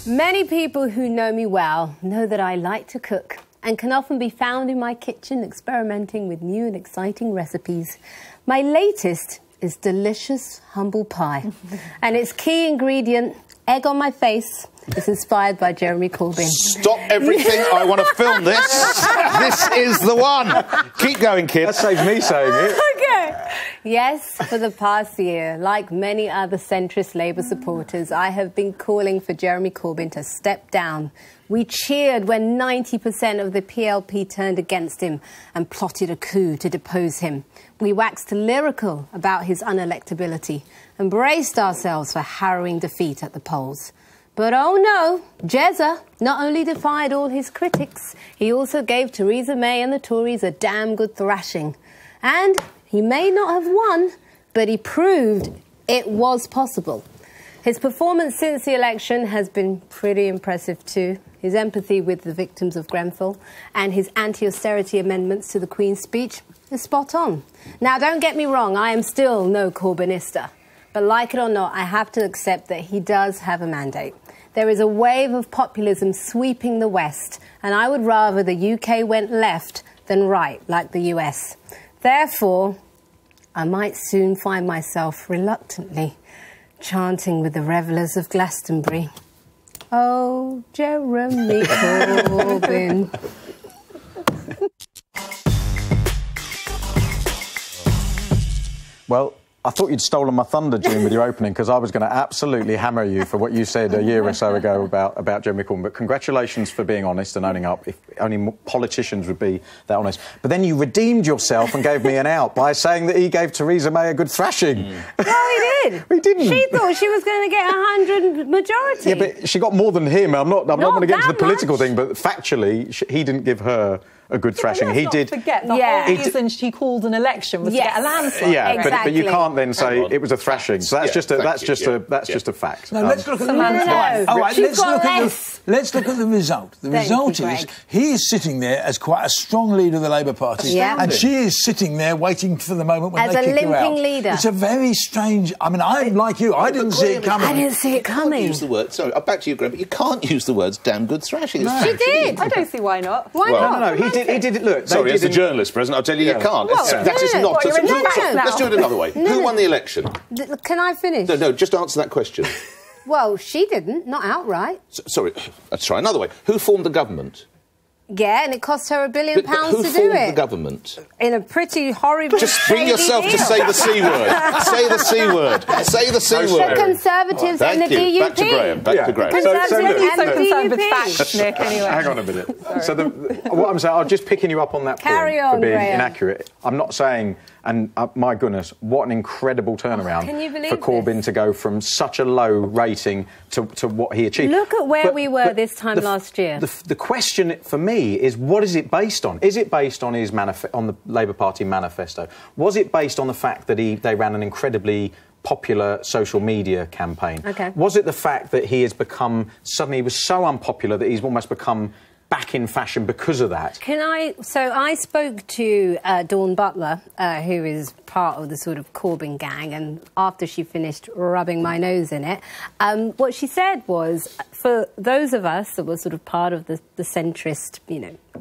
Many people who know me well know that I like to cook and can often be found in my kitchen experimenting with new and exciting recipes. My latest is delicious humble pie, and its key ingredient, egg on my face, is inspired by Jeremy Corbyn. Stop everything. I want to film this. This is the one. Keep going, kid. That saves me saying it. Okay. Yes, for the past year, like many other centrist Labour supporters, I have been calling for Jeremy Corbyn to step down. We cheered when 90% of the PLP turned against him and plotted a coup to depose him. We waxed lyrical about his unelectability and braced ourselves for harrowing defeat at the polls. But oh no, Jezza not only defied all his critics, he also gave Theresa May and the Tories a damn good thrashing. And he may not have won, but he proved it was possible. His performance since the election has been pretty impressive too. His empathy with the victims of Grenfell and his anti-austerity amendments to the Queen's speech is spot on. Now, don't get me wrong, I am still no Corbynista. But like it or not, I have to accept that he does have a mandate. There is a wave of populism sweeping the West, and I would rather the UK went left than right, like the US. Therefore, I might soon find myself reluctantly chanting with the revellers of Glastonbury, "Oh, Jeremy Corbyn." Well, I thought you'd stolen my thunder, June, with your opening, because I was going to absolutely hammer you for what you said a year or so ago about Jeremy Corbyn. But congratulations for being honest and owning up. If only politicians would be that honest. But then you redeemed yourself and gave me an out by saying that he gave Theresa May a good thrashing. No, he did. He didn't. She thought she was going to get 100 majority. Yeah, but she got more than him. I'm not going to get into the political thing, but factually, he didn't give her a good thrashing. He did. Forget the whole reason she called an election was to get a landslide. Yeah, exactly. but you can't then say it was a thrashing. So that's just a fact. No, let's look at the result. All right, let's look at the result. The result is he is sitting there as quite a strong leader of the Labour Party, and she is sitting there waiting for the moment when they kick her out. As a limping leader. It's a very strange. I mean, I'm like you. I didn't see it coming. I didn't see it coming. Use the word. Sorry, back to you, Graham. But you can't use the words "damn good thrashing." No. She did. I don't see why not. Why not? No, he did it. Look, sorry, as a journalist, President, I'll tell you, you can't. Well, that is not. Let's do it another way. Who won the election? Can I finish? No, just answer that question. Well, she didn't, not outright. Sorry, let's try another way. Who formed the government? Yeah, and it cost her £1 billion to do it. Who formed the government? In a pretty horrible... Just bring yourself to say the C word. Say the C word. Say the C word. The Conservatives and the DUP. Back to Graham. Back to Graham. Conservatives and the concerned with DUP. facts, Nick, anyway. Hang on a minute. So what I'm saying, I'm just picking you up on that point for being inaccurate. I'm not saying... And my goodness, what an incredible turnaround for Corbyn to go from such a low rating to what he achieved. Look at where we were this time last year. The question for me is, what is it based on? Is it based on his on the Labour Party manifesto? Was it based on the fact that they ran an incredibly popular social media campaign? Okay. Was it the fact that he has become, suddenly he was so unpopular that he's almost become back in fashion because of that? So I spoke to Dawn Butler, who is part of the sort of Corbyn gang, and after she finished rubbing my nose in it, what she said was, for those of us that were sort of part of the centrist,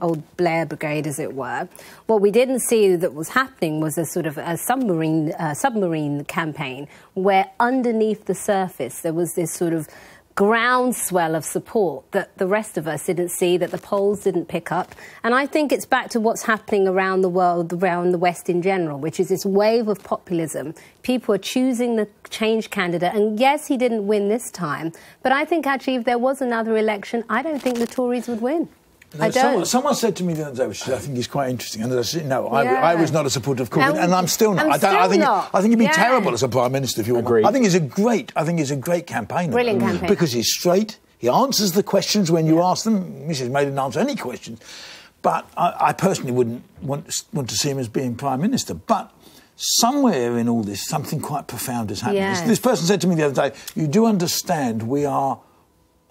old Blair brigade, as it were, what we didn't see that was happening was a sort of a submarine campaign where underneath the surface there was this sort of groundswell of support that the rest of us didn't see, that the polls didn't pick up. And I think it's back to what's happening around the world, around the West in general, which is this wave of populism. People are choosing the change candidate. And yes, he didn't win this time, but I think actually if there was another election, I don't think the Tories would win. I don't. Someone said to me the other day, which I think is quite interesting, and I said, no, I was not a supporter of Corbyn, and I'm still not. I think he'd be terrible as a Prime Minister if you want. I think he's a great campaigner. Brilliant campaigner. Because he's straight, he answers the questions when you ask them. Mrs May didn't answer any questions. But I personally wouldn't want to see him as being Prime Minister. But somewhere in all this, something quite profound has happened. This person said to me the other day, you do understand we are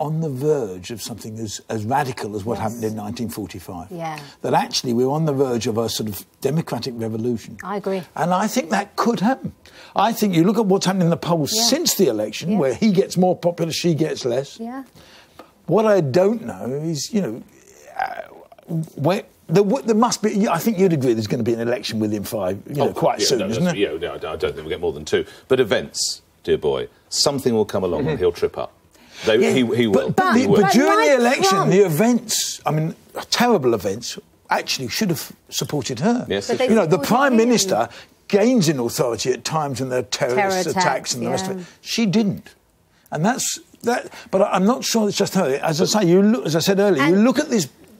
on the verge of something as radical as what happened in 1945. Yeah. That actually we're on the verge of a sort of democratic revolution. I agree. And I think that could happen. I think you look at what's happened in the polls since the election, where he gets more popular, she gets less. Yeah. What I don't know is, where... There must be. I think you'd agree. There's going to be an election within quite soon, isn't there? Yeah, no, I don't think we'll get more than 2. But events, dear boy, something will come along and he'll trip up. He will. But during the election, the events, terrible events, actually should have supported her. Yes, the Prime Minister gains in authority at times when there are terrorist attacks and the rest of it. She didn't, and that's that. But I'm not sure it's just her. As I say, as I said earlier, you look at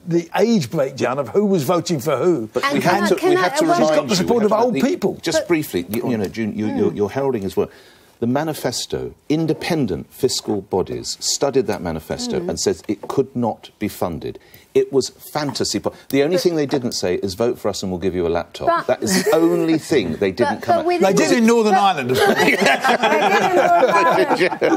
the age breakdown of who was voting for who. But we have to remind you... She's got the support of old people. Just briefly, June, you're heralding as well. The manifesto, independent fiscal bodies studied that manifesto and said it could not be funded. It was fantasy. The only thing they didn't say is vote for us and we'll give you a laptop. That is the only thing they didn't come out. They did in Northern Ireland as well.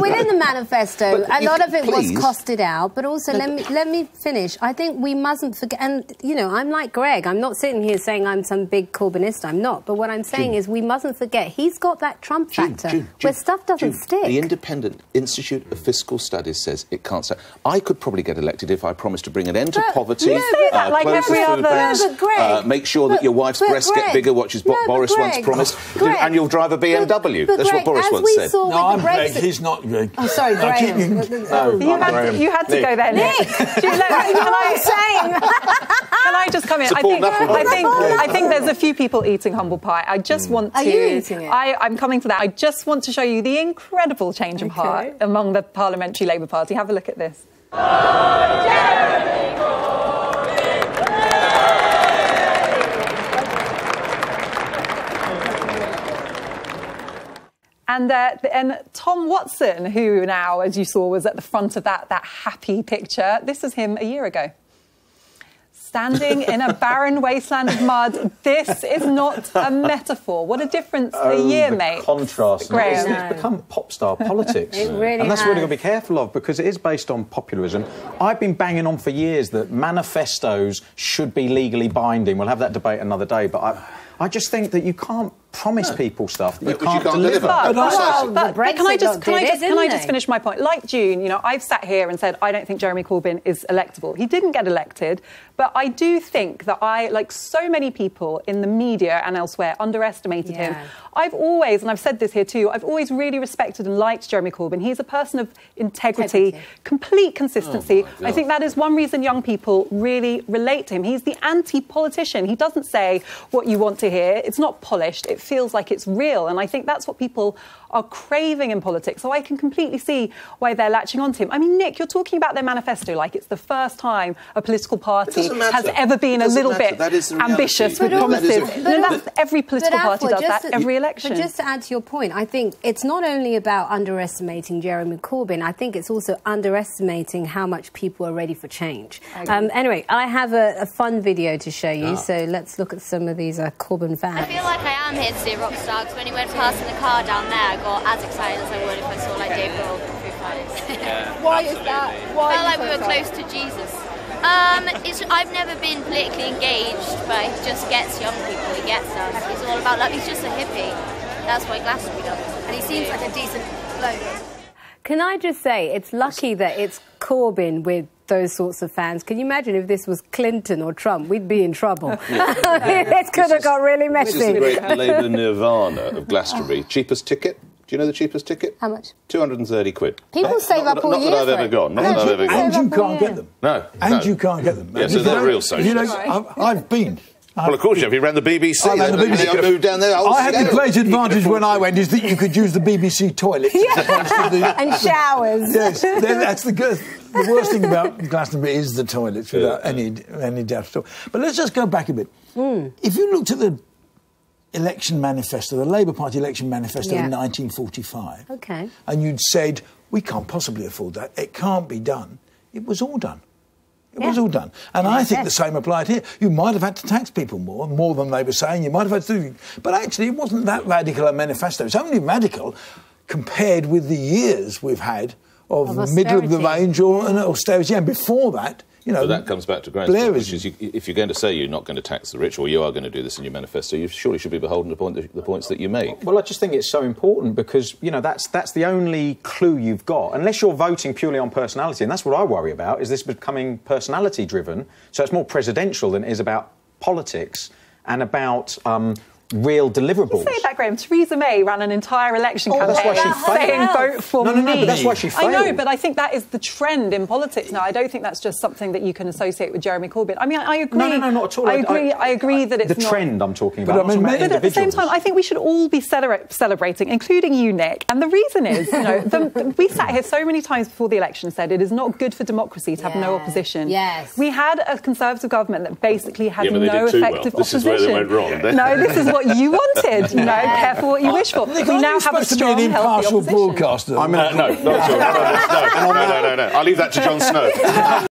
Within the manifesto, a lot of it was costed out. But also, let me finish. I think we mustn't forget. And I'm like Greg. I'm not sitting here saying I'm some big Corbynist. I'm not. But what I'm saying is we mustn't forget he's got that Trump factor where stuff doesn't stick. The Independent Institute of Fiscal Studies says it can't stay. I could probably get elected if I promised to bring an end to poverty. You say that like every other... make sure that your wife's breasts get bigger, which is what Boris once promised. And you'll drive a BMW. That's what Boris once said. No, I'm Greg. He's not Greg. Oh, sorry, Graham. You had to go there, Nick. Can I just come in? I think there's a few people eating humble pie. I just want to... Are you eating it? I'm coming to that. I just want to show you the incredible change of heart among the Parliamentary Labour Party. Have a look at this. And Tom Watson, who now, as you saw, was at the front of that happy picture, this is him a year ago. Standing in a barren wasteland of mud. This is not a metaphor. What a difference a year makes. Contrast. Graham. It's become pop star politics. It really and that's has. what we've got to be careful of, because it is based on populism. I've been banging on for years that manifestos should be legally binding. We'll have that debate another day, but I just think that you can't promise people stuff that you can't deliver. But can I just finish my point? Like June, I've sat here and said I don't think Jeremy Corbyn is electable. He didn't get elected, but I do think that like so many people in the media and elsewhere, underestimated him. I've always, and I've said this here too, I've always really respected and liked Jeremy Corbyn. He's a person of integrity, complete consistency. I think that is one reason young people really relate to him. He's the anti-politician. He doesn't say what you want to hear. It's not polished. It feels like it's real. And I think that's what people are craving in politics. So I can completely see why they're latching onto him. I mean, Nick, you're talking about their manifesto like it's the first time a political party has ever been a little bit ambitious with promises. Every political party does that every election. But just to add to your point, I think it's not only about underestimating Jeremy Corbyn, I think it's also underestimating how much people are ready for change. Anyway, I have a fun video to show you, so let's look at some of these Corbyn fans. I feel like I am here to see a rock star, because when he went past in the car down there, I got as excited as I would if I saw like Dave Grohl from Foo Fighters. Why is that? Why? I felt like we were close to Jesus. I've never been politically engaged, but he just gets young people, he gets us. He's all about love, he's just a hippie. That's why Glastonbury does. And he seems like a decent bloke. Can I just say, it's lucky that it's Corbyn with those sorts of fans. Can you imagine if this was Clinton or Trump? We'd be in trouble. It could have got really messy. This is the great Labour nirvana of Glastonbury. Cheapest ticket? Do you know the cheapest ticket? How much? 230 quid. People save up all year. Not that I've ever gone. And you can't get them. No. And you can't get them. Yeah, so they're real socialists. I've been. Well, of course you have. You ran the BBC. I ran the BBC. I moved down there. I had the great advantage when I went is that you could use the BBC toilets and showers. Yes, that's the worst thing about Glastonbury is the toilets, without any doubt at all. But let's just go back a bit. If you looked at the election manifesto, the Labour Party election manifesto in 1945, and you'd said, we can't possibly afford that, it can't be done, it was all done. It was all done. And I think the same applied here. You might have had to tax people more than they were saying. You might have had to do... But actually, it wasn't that radical a manifesto. It's only radical compared with the years we've had of middle of the range or an austerity. And before that, you know, but that comes back to Graham's point, which is if you're going to say you're not going to tax the rich, or you are going to do this in your manifesto, you surely should be beholden to the points that you make. Well, I just think it's so important because, you know, that's the only clue you've got. Unless you're voting purely on personality, and that's what I worry about, is this becoming personality-driven. So it's more presidential than it is about politics and about real deliverables. You say that, Graham. Theresa May ran an entire election campaign that's why she saying vote for me. No, but that's why she failed. I know, but I think that is the trend in politics now. I don't think that's just something that you can associate with Jeremy Corbyn. I mean, I agree. No, not at all. I agree that it's the trend I'm talking about. But at the same time, I think we should all be celebrating, including you, Nick. And the reason is, you know, we sat here so many times before the election said it is not good for democracy to have no opposition. Yes. We had a Conservative government that basically had no effective opposition. This is where they went wrong. No, this is what you wanted. You know, careful what you wish for. Nick, we now have a strong, healthy opposition. broadcaster. No, not at all. No. I'll leave that to Jon Snow.